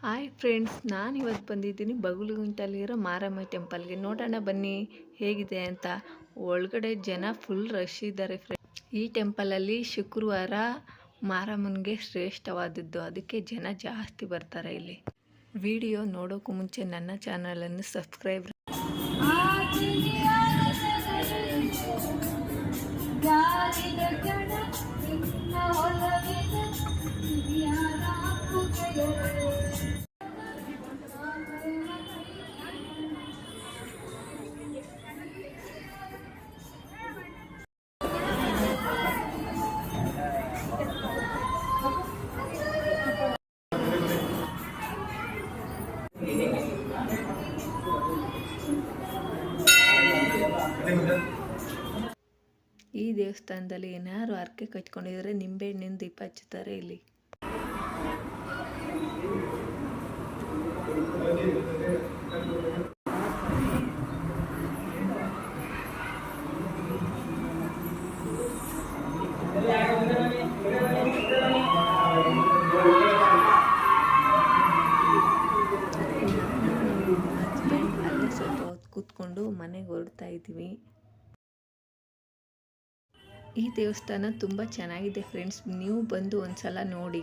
Hi friends, ನಾನು ಇವತ್ತು ಬಂದಿದ್ದೀನಿ ಬಗಲಗುಂಟೆಯಲ್ಲಿರೋ ಮಾರಮ್ಮ ಟೆಂಪಲ್ಗೆ. ನೋಡೋಣ ಬನ್ನಿ ಹೇಗಿದೆ ಅಂತ. ಒಳಗಡೆ ಜನ ಫುಲ್ ರಶ್ ಇದ್ದಾರೆ ಫ್ರೆಂಡ್ಸ್. ಈ ಟೆಂಪಲಲ್ಲಿ ಶುಕ್ರವಾರ ಮಾರಮ್ಮನಿಗೆ ಶ್ರೇಷ್ಠವಾದದ್ದು, ಅದಕ್ಕೆ ಜನ ಜಾಸ್ತಿ ಬರ್ತಾರೆ ಇಲ್ಲಿ. ವಿಡಿಯೋ ನೋಡೋಕ್ಕೂ ಮುಂಚೆ ನನ್ನ ಚಾನಲನ್ನು ಸಬ್ಸ್ಕ್ರೈಬ್ ಈ ದೇವಸ್ಥಾನದಲ್ಲಿ ಏನಾದ್ರು ಹರಕೆ ಕಟ್ಕೊಂಡಿದ್ರೆ ನಿಂಬೆಹಣ್ಣಿನ ದೀಪ ಹಚ್ಚುತ್ತಾರೆ ಇಲ್ಲಿ. ಹಸ್ಬೆಂಡ್ ಅಲ್ಲೇ ಸ್ವಲ್ಪ ಹೊತ್ತು ಕೂತ್ಕೊಂಡು ಮನೆಗೆ ಹೊರಡ್ತಾ ಇದ್ದೀವಿ. ಈ ದೇವಸ್ಥಾನ ತುಂಬ ಚೆನ್ನಾಗಿದೆ ಫ್ರೆಂಡ್ಸ್, ನೀವು ಬಂದು ಒಂದ್ಸಲ ನೋಡಿ.